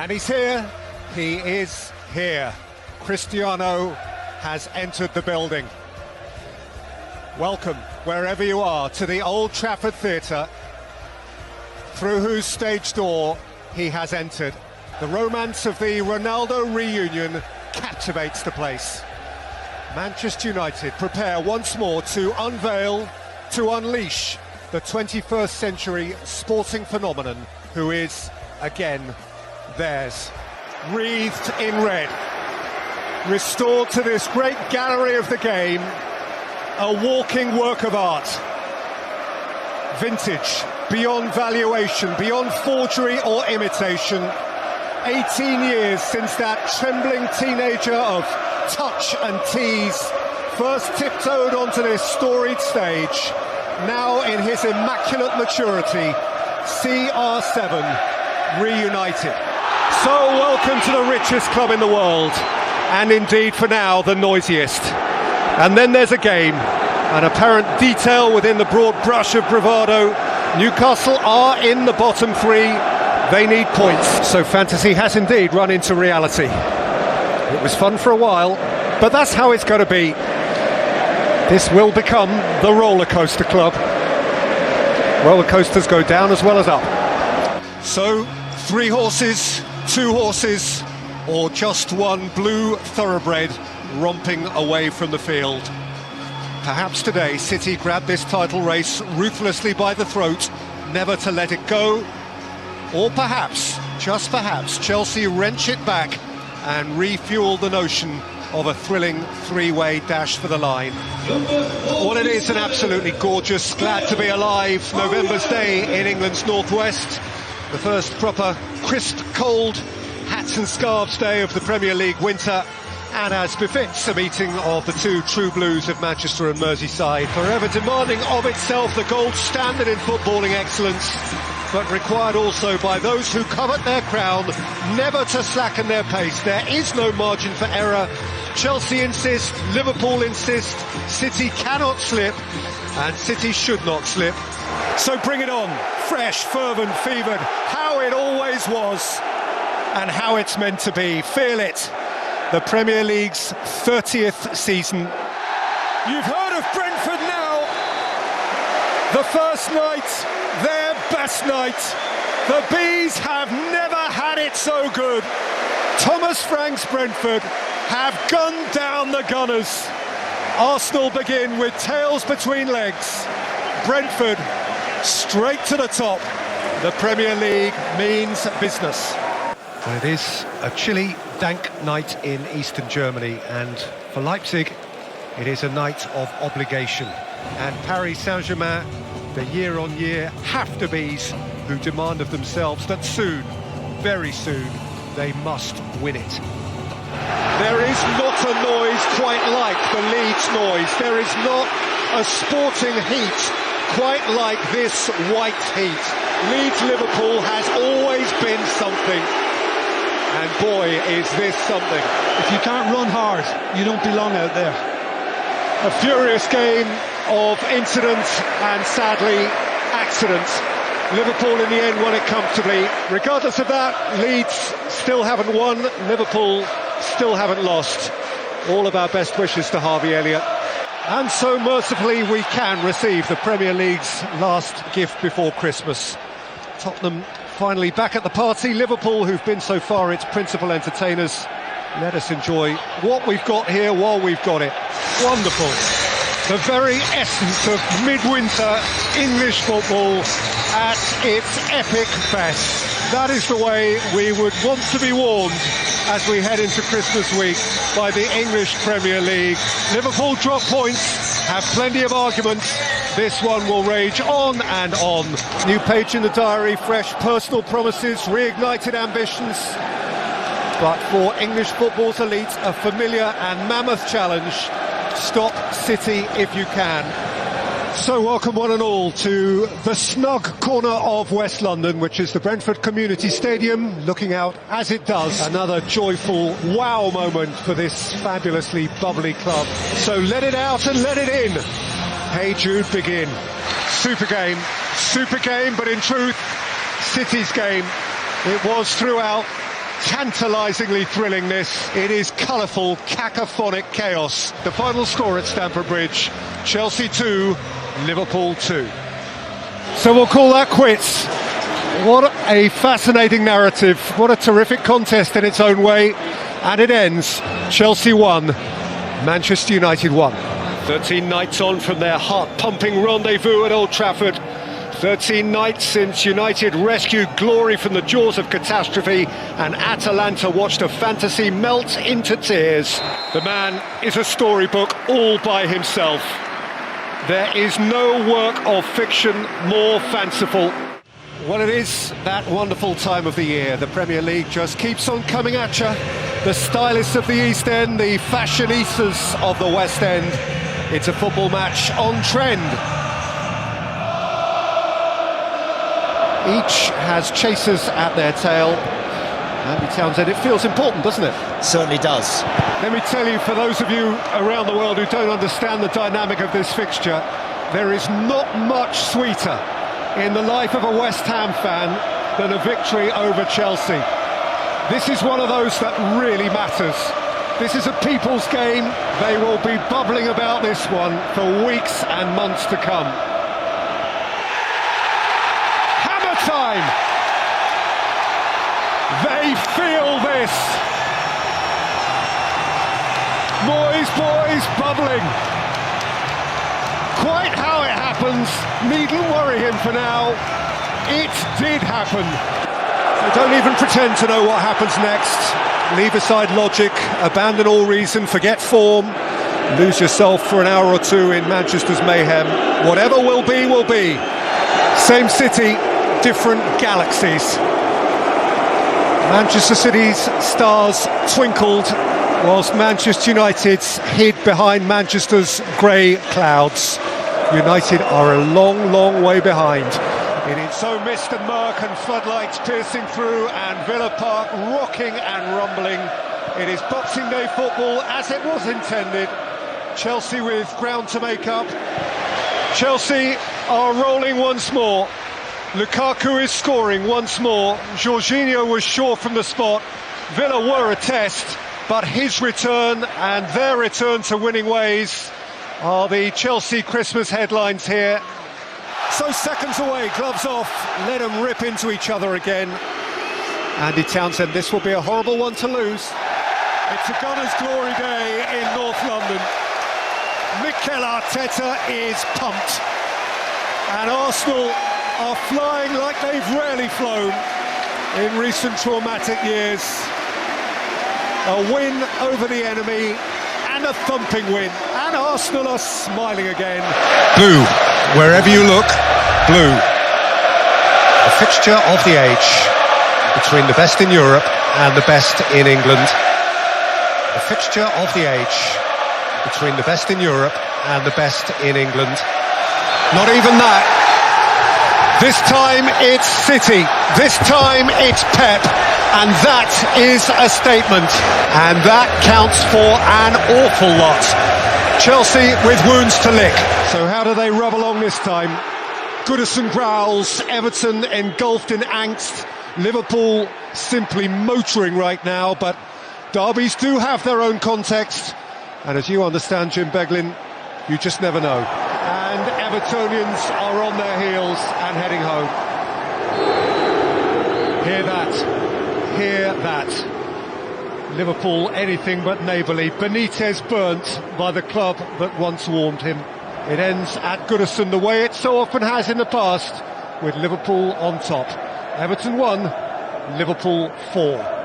And he's here. He is here. Cristiano has entered the building. Welcome, wherever you are, to the Old Trafford Theatre, through whose stage door he has entered. The romance of the Ronaldo reunion captivates the place. Manchester United prepare once more to unveil, to unleash the 21st century sporting phenomenon who is, again, theirs. Wreathed in red, restored to this great gallery of the game, a walking work of art. Vintage, beyond valuation, beyond forgery or imitation. 18 years since that trembling teenager of touch and tease first tiptoed onto this storied stage. Now in his immaculate maturity, CR7 reunited. So welcome to the richest club in the world, and indeed for now the noisiest. And then there's a game, an apparent detail within the broad brush of bravado. Newcastle are in the bottom three. They need points. So fantasy has indeed run into reality. It was fun for a while, but that's how it's going to be. This will become the roller coaster club. Roller coasters go down as well as up. So 3 horses, 2 horses, or just one blue thoroughbred romping away from the field. Perhaps today City grabbed this title race ruthlessly by the throat, never to let it go. Or perhaps, just perhaps, Chelsea wrench it back and refuel the notion of a thrilling 3-way dash for the line. Well, it is an absolutely gorgeous, glad to be alive November's day in England's northwest. The first proper crisp, cold, hats and scarves day of the Premier League winter. And as befits a meeting of the 2 true blues of Manchester and Merseyside, forever demanding of itself the gold standard in footballing excellence, but required also by those who covet their crown never to slacken their pace. There is no margin for error. Chelsea insist, Liverpool insist, City cannot slip, and City should not slip. So bring it on, fresh, fervent, fevered, how it always was, and how it's meant to be. Feel it. The Premier League's 30th season. You've heard of Brentford now. The first night, their best night. The Bees have never had it so good. Thomas Frank's Brentford have gunned down the Gunners. Arsenal begin with tails between legs. Brentford straight to the top. The Premier League means business. Well, it is a chilly, dank night in eastern Germany, and for Leipzig it is a night of obligation. And Paris Saint-Germain, the year-on-year have-to-bees who demand of themselves that soon, very soon, they must win it. There is not a noise quite like the Leeds noise. There is not a sporting heat quite like this white heat. Leeds-Liverpool has always been something. And boy, is this something. If you can't run hard, you don't belong out there. A furious game of incident and, sadly, accident. Liverpool in the end won it comfortably. Regardless of that, Leeds still haven't won, Liverpool still haven't lost. All of our best wishes to Harvey Elliott. And so mercifully we can receive the Premier League's last gift before Christmas. Tottenham finally back at the party. Liverpool, who've been so far its principal entertainers, let us enjoy what we've got here while we've got it. Wonderful. The very essence of midwinter English football at its epic best. That is the way we would want to be warned as we head into Christmas week by the English Premier League. Liverpool drop points, have plenty of arguments. This one will rage on and on. New page in the diary, fresh personal promises, reignited ambitions. But for English football's elite, a familiar and mammoth challenge. Stop City if you can. So welcome one and all to the snug corner of West London, which is the Brentford Community Stadium, looking out as it does. Another joyful wow moment for this fabulously bubbly club. So let it out and let it in. Hey Jude, begin. Super game, but in truth, City's game. It was throughout. tantalisingly thrilling this. It is colourful, cacophonic chaos. The final score at Stamford Bridge, Chelsea 2, Liverpool 2. So we'll call that quits. What a fascinating narrative, what a terrific contest in its own way. And it ends, Chelsea 1, Manchester United 1. 13 nights on from their heart-pumping rendezvous at Old Trafford. 13 nights since United rescued glory from the jaws of catastrophe and Atalanta watched a fantasy melt into tears. The man is a storybook all by himself. There is no work of fiction more fanciful. Well, it is that wonderful time of the year. The Premier League just keeps on coming at you. The stylists of the East End, the fashionistas of the West End. It's a football match on trend. Each has chasers at their tail. Andy Townsend, it feels important, doesn't it? Certainly does. Let me tell you, for those of you around the world who don't understand the dynamic of this fixture, there is not much sweeter in the life of a West Ham fan than a victory over Chelsea. This is one of those that really matters. This is a people's game. They will be bubbling about this one for weeks and months to come. Hammer time! They feel this. Boys, bubbling. Quite how it happens, needn't worry him for now. It did happen. So don't even pretend to know what happens next. Leave aside logic, abandon all reason, forget form. Lose yourself for an hour or two in Manchester's mayhem. Whatever will be, will be. Same city, different galaxies. Manchester City's stars twinkled whilst Manchester United's hid behind Manchester's grey clouds. United are a long, long way behind. It is so mist and murk and floodlights piercing through and Villa Park rocking and rumbling. It is Boxing Day football as it was intended. Chelsea with ground to make up. Chelsea are rolling once more. Lukaku is scoring once more. Jorginho was sure from the spot. Villa were a test, but his return and their return to winning ways are the Chelsea Christmas headlines here. So seconds away, gloves off, let them rip into each other again. Andy Townsend, this will be a horrible one to lose. It's a Gunners' glory day in North London. Mikel Arteta is pumped. And Arsenal are flying like they've rarely flown in recent traumatic years. A win over the enemy and a thumping win. And Arsenal are smiling again. Blue, wherever you look, blue. The fixture of the age between the best in Europe and the best in England. The fixture of the age between the best in Europe and the best in England. Not even that. This time it's City, this time it's Pep, and that is a statement, and that counts for an awful lot. Chelsea with wounds to lick. So how do they rub along this time? Goodison growls, Everton engulfed in angst, Liverpool simply motoring right now, but derbies do have their own context, and as you understand, Jim Beglin, you just never know. And Evertonians are on their heels and heading home. Hear that. Liverpool anything but neighbourly. Benitez burnt by the club that once warmed him. It ends at Goodison the way it so often has in the past, with Liverpool on top. Everton 1, Liverpool 4.